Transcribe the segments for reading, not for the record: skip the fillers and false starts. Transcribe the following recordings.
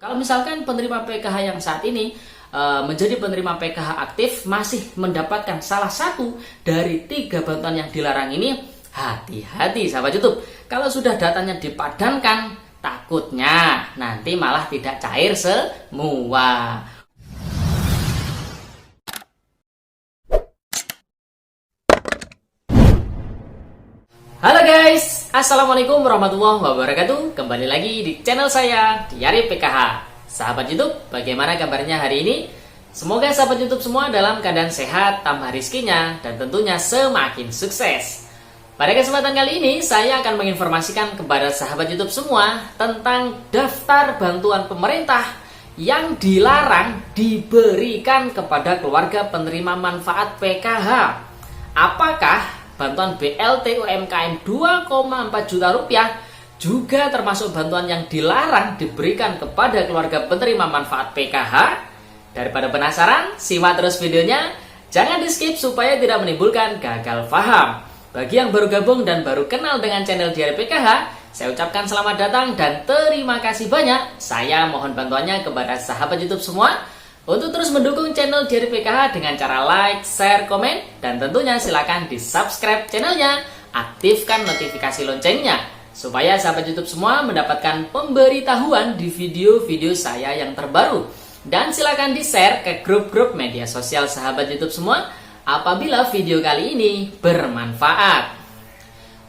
Kalau misalkan penerima PKH yang saat ini menjadi penerima PKH aktif masih mendapatkan salah satu dari 3 bantuan yang dilarang ini, hati-hati sahabat YouTube. Kalau sudah datanya dipadankan, takutnya nanti malah tidak cair semua. Halo guys, assalamualaikum warahmatullahi wabarakatuh. Kembali lagi di channel saya Diari PKH. Sahabat YouTube, bagaimana kabarnya hari ini? Semoga sahabat YouTube semua dalam keadaan sehat, tambah rizkinya, dan tentunya semakin sukses. Pada kesempatan kali ini, saya akan menginformasikan kepada sahabat YouTube semua tentang daftar bantuan pemerintah yang dilarang diberikan kepada keluarga penerima manfaat PKH. Apakah bantuan BLT UMKM 2,4 juta rupiah juga termasuk bantuan yang dilarang diberikan kepada keluarga penerima manfaat PKH? Daripada penasaran, simak terus videonya. Jangan di skip supaya tidak menimbulkan gagal paham. Bagi yang baru gabung dan baru kenal dengan channel Diari PKH, saya ucapkan selamat datang dan terima kasih banyak. Saya mohon bantuannya kepada sahabat YouTube semua untuk terus mendukung channel Diari PKH dengan cara like, share, komen, dan tentunya silakan di subscribe channelnya, aktifkan notifikasi loncengnya, supaya sahabat YouTube semua mendapatkan pemberitahuan di video-video saya yang terbaru. Dan silakan di share ke grup-grup media sosial sahabat YouTube semua apabila video kali ini bermanfaat.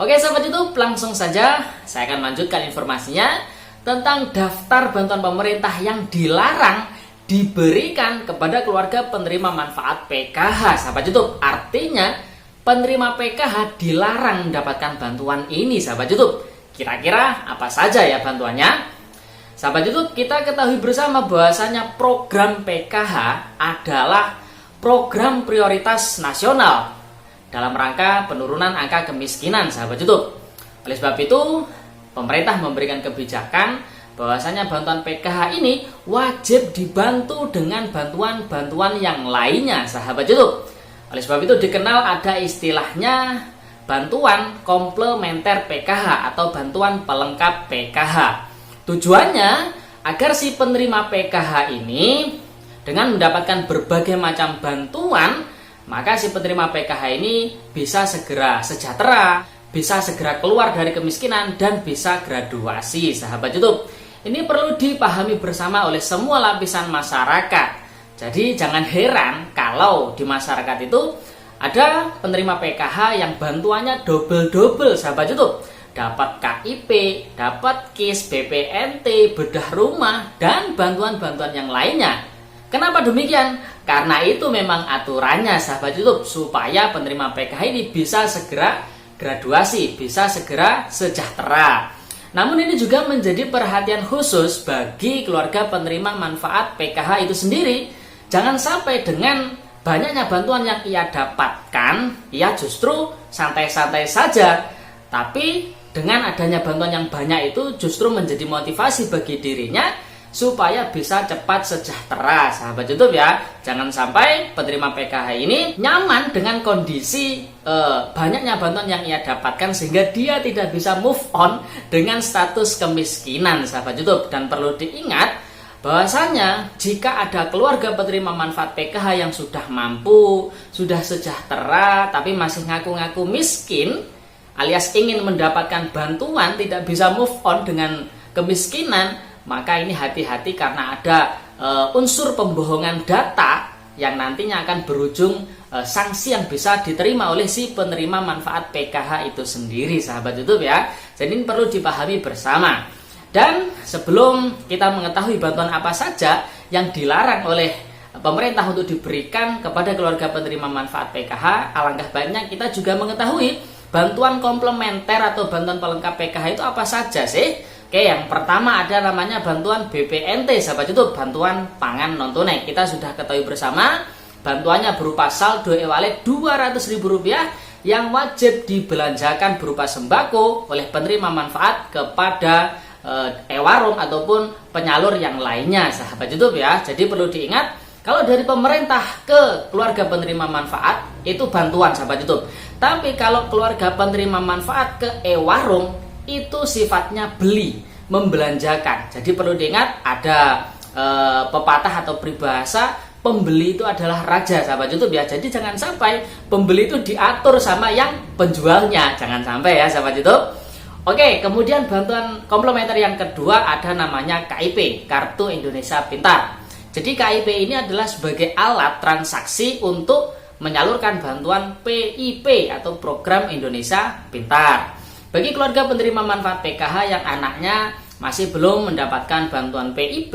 Oke sahabat YouTube, langsung saja saya akan lanjutkan informasinya tentang daftar bantuan pemerintah yang dilarang diberikan kepada keluarga penerima manfaat PKH, sahabat YouTube. Artinya penerima PKH dilarang mendapatkan bantuan ini, sahabat YouTube. Kira-kira apa saja ya bantuannya? Sahabat YouTube, kita ketahui bersama bahwasanya program PKH adalah program prioritas nasional dalam rangka penurunan angka kemiskinan, sahabat YouTube. Oleh sebab itu, pemerintah memberikan kebijakan bahwasanya bantuan PKH ini wajib dibantu dengan bantuan-bantuan yang lainnya, sahabat YouTube. Oleh sebab itu dikenal ada istilahnya bantuan komplementer PKH atau bantuan pelengkap PKH. Tujuannya agar si penerima PKH ini dengan mendapatkan berbagai macam bantuan, maka si penerima PKH ini bisa segera sejahtera, bisa segera keluar dari kemiskinan, dan bisa graduasi, sahabat YouTube. Ini perlu dipahami bersama oleh semua lapisan masyarakat. Jadi jangan heran kalau di masyarakat itu ada penerima PKH yang bantuannya double-double, sahabat YouTube. Dapat KIP, dapat KIS, BPNT, bedah rumah, dan bantuan-bantuan yang lainnya. Kenapa demikian? Karena itu memang aturannya, sahabat YouTube, supaya penerima PKH ini bisa segera graduasi, bisa segera sejahtera. Namun ini juga menjadi perhatian khusus bagi keluarga penerima manfaat PKH itu sendiri. Jangan sampai dengan banyaknya bantuan yang ia dapatkan, ia justru santai-santai saja. Tapi dengan adanya bantuan yang banyak itu justru menjadi motivasi bagi dirinya supaya bisa cepat sejahtera, sahabat YouTube ya. Jangan sampai penerima PKH ini nyaman dengan kondisi banyaknya bantuan yang ia dapatkan sehingga dia tidak bisa move on dengan status kemiskinan, sahabat YouTube. Dan perlu diingat bahwasanya jika ada keluarga penerima manfaat PKH yang sudah mampu, sudah sejahtera, tapi masih ngaku-ngaku miskin alias ingin mendapatkan bantuan, tidak bisa move on dengan kemiskinan, maka ini hati-hati karena ada unsur pembohongan data yang nantinya akan berujung sanksi yang bisa diterima oleh si penerima manfaat PKH itu sendiri, sahabat YouTube ya. Jadi ini perlu dipahami bersama. Dan sebelum kita mengetahui bantuan apa saja yang dilarang oleh pemerintah untuk diberikan kepada keluarga penerima manfaat PKH, alangkah baiknya kita juga mengetahui bantuan komplementer atau bantuan pelengkap PKH itu apa saja sih? Oke, yang pertama ada namanya bantuan BPNT, sahabat YouTube, bantuan pangan non tunai. Kita sudah ketahui bersama, bantuannya berupa saldo e-wallet Rp200.000 yang wajib dibelanjakan berupa sembako oleh penerima manfaat kepada e-warung ataupun penyalur yang lainnya, sahabat YouTube ya. Jadi perlu diingat, kalau dari pemerintah ke keluarga penerima manfaat itu bantuan, sahabat YouTube. Tapi kalau keluarga penerima manfaat ke e-warung itu sifatnya beli. membelanjakan. Jadi perlu diingat ada pepatah atau peribahasa pembeli itu adalah raja, sahabat YouTube ya. Jadi jangan sampai pembeli itu diatur sama yang penjualnya, jangan sampai ya sahabat YouTube. Oke, kemudian bantuan komplementer yang kedua ada namanya KIP, Kartu Indonesia Pintar. Jadi KIP ini adalah sebagai alat transaksi untuk menyalurkan bantuan PIP atau Program Indonesia Pintar. Bagi keluarga penerima manfaat PKH yang anaknya masih belum mendapatkan bantuan PIP,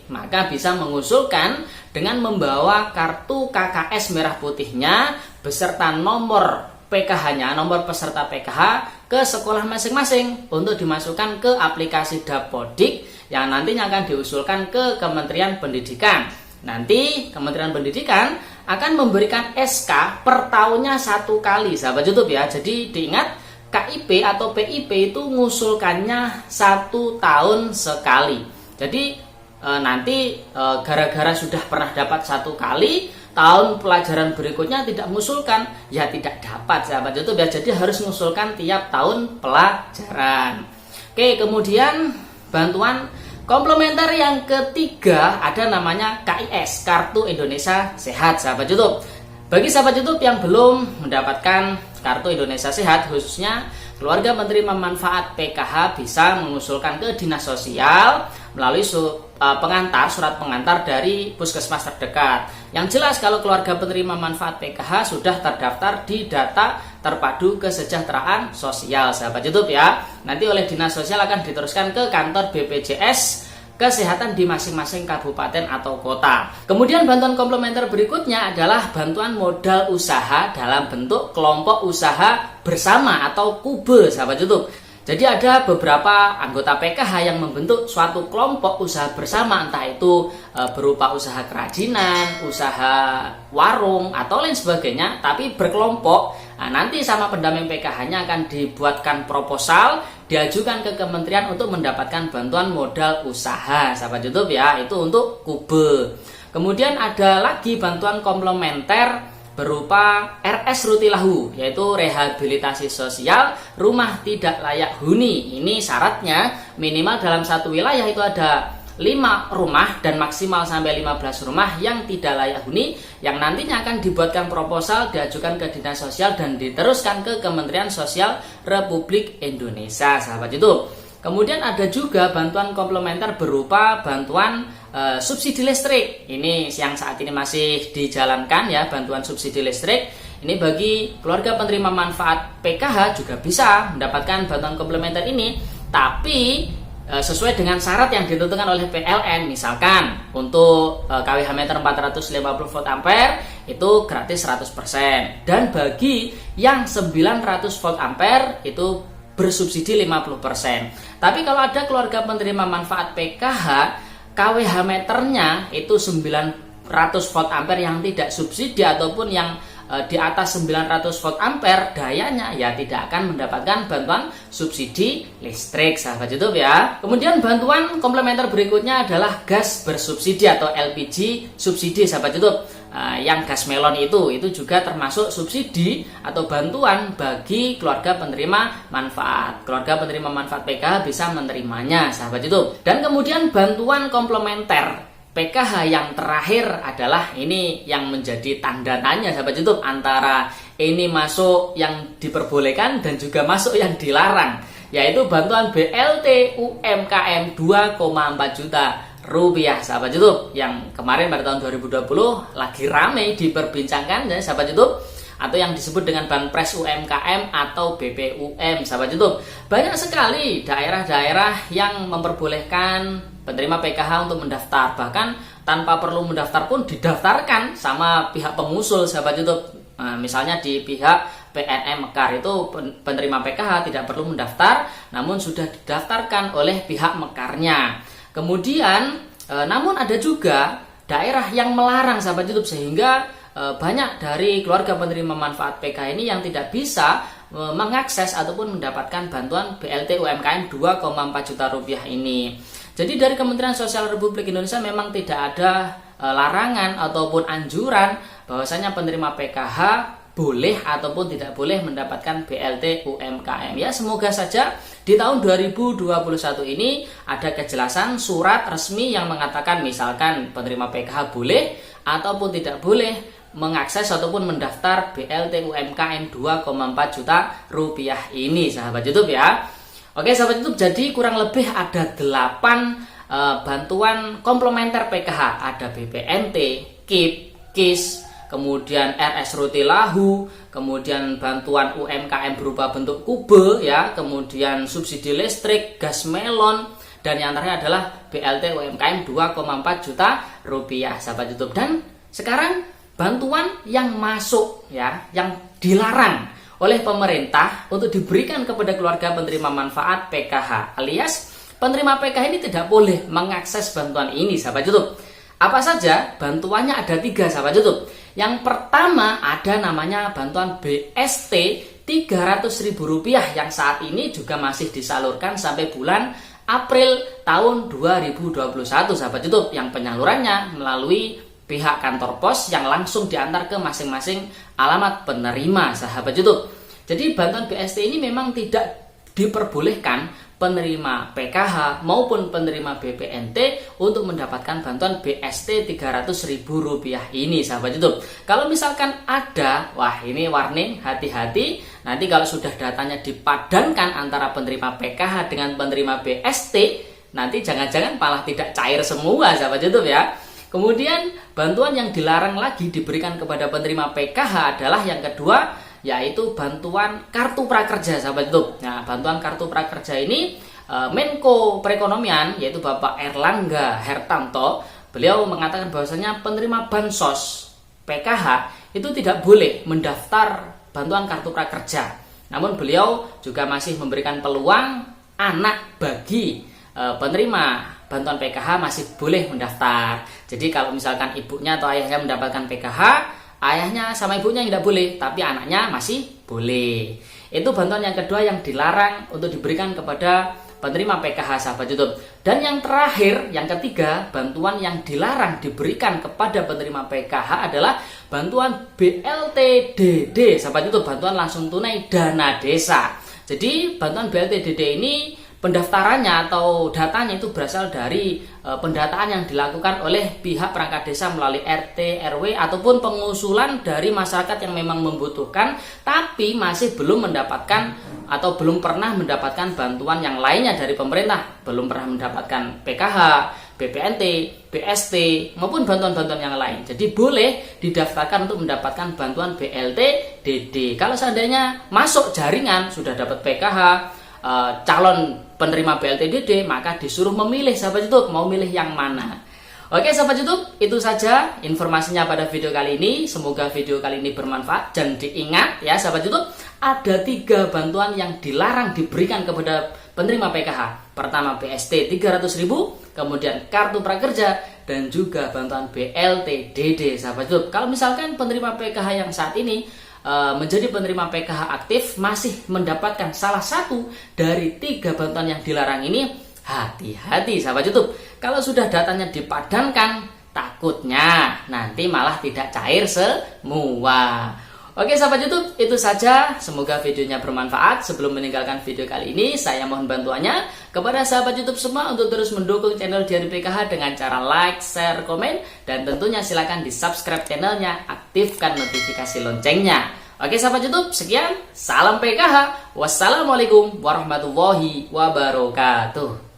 maka bisa mengusulkan dengan membawa kartu KKS merah putihnya beserta nomor PKH-nya, nomor peserta PKH ke sekolah masing-masing untuk dimasukkan ke aplikasi Dapodik yang nantinya akan diusulkan ke Kementerian Pendidikan. Nanti Kementerian Pendidikan akan memberikan SK per tahunnya 1 kali, sahabat YouTube ya. Jadi diingat, KIP atau PIP itu ngusulkannya 1 tahun sekali. Jadi nanti gara-gara sudah pernah dapat 1 kali, tahun pelajaran berikutnya tidak mengusulkan, ya tidak dapat, sahabat YouTube ya. Jadi harus mengusulkan tiap tahun pelajaran. Oke, kemudian bantuan komplementer yang ketiga ada namanya KIS, Kartu Indonesia Sehat, sahabat YouTube. Bagi sahabat YouTube yang belum mendapatkan Kartu Indonesia Sehat, khususnya keluarga penerima manfaat PKH bisa mengusulkan ke Dinas Sosial melalui surat pengantar dari puskesmas terdekat. Yang jelas kalau keluarga penerima manfaat PKH sudah terdaftar di data terpadu kesejahteraan sosial, sahabat YouTube ya. Nanti oleh Dinas Sosial akan diteruskan ke kantor BPJS Kesehatan di masing-masing kabupaten atau kota. Kemudian bantuan komplementer berikutnya adalah bantuan modal usaha dalam bentuk kelompok usaha bersama atau KUBE, sahabat YouTube. Jadi ada beberapa anggota PKH yang membentuk suatu kelompok usaha bersama, entah itu berupa usaha kerajinan, usaha warung, atau lain sebagainya, tapi berkelompok. Nah, nanti sama pendamping PKH-nya akan dibuatkan proposal, diajukan ke kementerian untuk mendapatkan bantuan modal usaha, sahabat YouTube ya, itu untuk KUBE. Kemudian ada lagi bantuan komplementer berupa RS Rutilahu, yaitu rehabilitasi sosial rumah tidak layak huni. Ini syaratnya minimal dalam satu wilayah itu ada 5 rumah dan maksimal sampai 15 rumah yang tidak layak huni, yang nantinya akan dibuatkan proposal, diajukan ke Dinas Sosial dan diteruskan ke Kementerian Sosial Republik Indonesia, sahabat YouTube. Kemudian ada juga bantuan komplementer berupa bantuan subsidi listrik. Ini yang saat ini masih dijalankan ya, bantuan subsidi listrik. Ini bagi keluarga penerima manfaat PKH juga bisa mendapatkan bantuan komplementer ini, tapi sesuai dengan syarat yang ditentukan oleh PLN. Misalkan untuk kWh meter 450 volt ampere itu gratis 100%, dan bagi yang 900 volt ampere itu bersubsidi 50%. Tapi kalau ada keluarga penerima manfaat PKH kWh meternya itu 900 volt ampere yang tidak subsidi ataupun yang di atas 900 volt ampere dayanya, ya tidak akan mendapatkan bantuan subsidi listrik, sahabat YouTube ya. Kemudian bantuan komplementer berikutnya adalah gas bersubsidi atau LPG subsidi, sahabat YouTube. Yang gas melon itu juga termasuk subsidi atau bantuan bagi keluarga penerima manfaat. Keluarga penerima manfaat PKH bisa menerimanya, sahabat YouTube. Dan kemudian bantuan komplementer PKH yang terakhir adalah ini yang menjadi tanda tanya, sahabat YouTube, antara ini masuk yang diperbolehkan dan juga masuk yang dilarang, yaitu bantuan BLT UMKM 2,4 juta rupiah, sahabat YouTube, yang kemarin pada tahun 2020 lagi ramai diperbincangkan ya, sahabat YouTube, atau yang disebut dengan Banpres UMKM atau BPUM, sahabat YouTube. Banyak sekali daerah-daerah yang memperbolehkan penerima PKH untuk mendaftar, bahkan tanpa perlu mendaftar pun didaftarkan sama pihak pengusul, sahabat YouTube. Misalnya di pihak PNM Mekar itu penerima PKH tidak perlu mendaftar, namun sudah didaftarkan oleh pihak Mekarnya. Kemudian namun ada juga daerah yang melarang, sahabat YouTube, sehingga banyak dari keluarga penerima manfaat PKH ini yang tidak bisa mengakses ataupun mendapatkan bantuan BLT UMKM 2,4 juta rupiah ini. Jadi dari Kementerian Sosial Republik Indonesia memang tidak ada larangan ataupun anjuran bahwasanya penerima PKH boleh ataupun tidak boleh mendapatkan BLT UMKM. Ya, semoga saja di tahun 2021 ini ada kejelasan surat resmi yang mengatakan misalkan penerima PKH boleh ataupun tidak boleh mengakses ataupun mendaftar BLT UMKM 2,4 juta rupiah ini, sahabat YouTube ya. Oke sahabat YouTube, jadi kurang lebih ada 8 bantuan komplementer PKH. Ada BPNT, KIP, KIS, kemudian RS Roti Lahu, kemudian bantuan UMKM berupa bentuk kube ya, kemudian subsidi listrik, gas melon, dan yang terakhir adalah BLT UMKM 2,4 juta rupiah, sahabat YouTube. Dan sekarang bantuan yang masuk ya, yang dilarang oleh pemerintah untuk diberikan kepada keluarga penerima manfaat PKH, alias penerima PKH ini tidak boleh mengakses bantuan ini, sahabat YouTube. Apa saja? Bantuannya ada 3, sahabat YouTube. Yang pertama ada namanya bantuan BST Rp300.000 yang saat ini juga masih disalurkan sampai bulan April tahun 2021, sahabat YouTube, yang penyalurannya melalui pihak kantor pos yang langsung diantar ke masing-masing alamat penerima, sahabat YouTube. Jadi bantuan BST ini memang tidak diperbolehkan penerima PKH maupun penerima BPNT untuk mendapatkan bantuan BST Rp300.000 ini, sahabat YouTube. Kalau misalkan ada, wah ini warning, hati-hati. Nanti kalau sudah datanya dipadankan antara penerima PKH dengan penerima BST, nanti jangan-jangan malah tidak cair semua, sahabat YouTube ya. Kemudian bantuan yang dilarang lagi diberikan kepada penerima PKH adalah yang kedua, yaitu bantuan kartu prakerja, sahabat YouTube. Nah, bantuan kartu prakerja ini Menko Perekonomian yaitu Bapak Erlangga Hertanto, beliau mengatakan bahwasanya penerima bansos PKH itu tidak boleh mendaftar bantuan kartu prakerja. Namun beliau juga masih memberikan peluang anak bagi penerima bantuan PKH masih boleh mendaftar. Jadi kalau misalkan ibunya atau ayahnya mendapatkan PKH, ayahnya sama ibunya tidak boleh, tapi anaknya masih boleh. Itu bantuan yang kedua yang dilarang untuk diberikan kepada penerima PKH, sahabat YouTube. Dan yang terakhir, yang ketiga, bantuan yang dilarang diberikan kepada penerima PKH adalah bantuan BLTDD, sahabat YouTube, bantuan langsung tunai dana desa. Jadi bantuan BLTDD ini pendaftarannya atau datanya itu berasal dari pendataan yang dilakukan oleh pihak perangkat desa melalui RT, RW ataupun pengusulan dari masyarakat yang memang membutuhkan tapi masih belum mendapatkan atau belum pernah mendapatkan bantuan yang lainnya dari pemerintah, belum pernah mendapatkan PKH, BPNT, BST maupun bantuan-bantuan yang lain. Jadi boleh didaftarkan untuk mendapatkan bantuan BLTDD. Kalau seandainya masuk jaringan sudah dapat PKH, calon penerima BLTDD, maka disuruh memilih, sahabat YouTube, mau milih yang mana. Oke sahabat YouTube, itu saja informasinya pada video kali ini. Semoga video kali ini bermanfaat dan diingat ya sahabat YouTube, ada 3 bantuan yang dilarang diberikan kepada penerima PKH. Pertama BST 300.000, kemudian kartu prakerja, dan juga bantuan BLTDD, sahabat YouTube. Kalau misalkan penerima PKH yang saat ini menjadi penerima PKH aktif masih mendapatkan salah satu dari 3 bantuan yang dilarang ini, hati-hati sahabat YouTube. Kalau sudah datanya dipadankan, takutnya nanti malah tidak cair semua. Oke sahabat YouTube, itu saja. Semoga videonya bermanfaat. Sebelum meninggalkan video kali ini, saya mohon bantuannya kepada sahabat YouTube semua untuk terus mendukung channel Diari PKH dengan cara like, share, komen, dan tentunya silakan di subscribe channelnya, aktifkan notifikasi loncengnya. Oke sahabat YouTube, sekian. Salam PKH. Wassalamualaikum warahmatullahi wabarakatuh.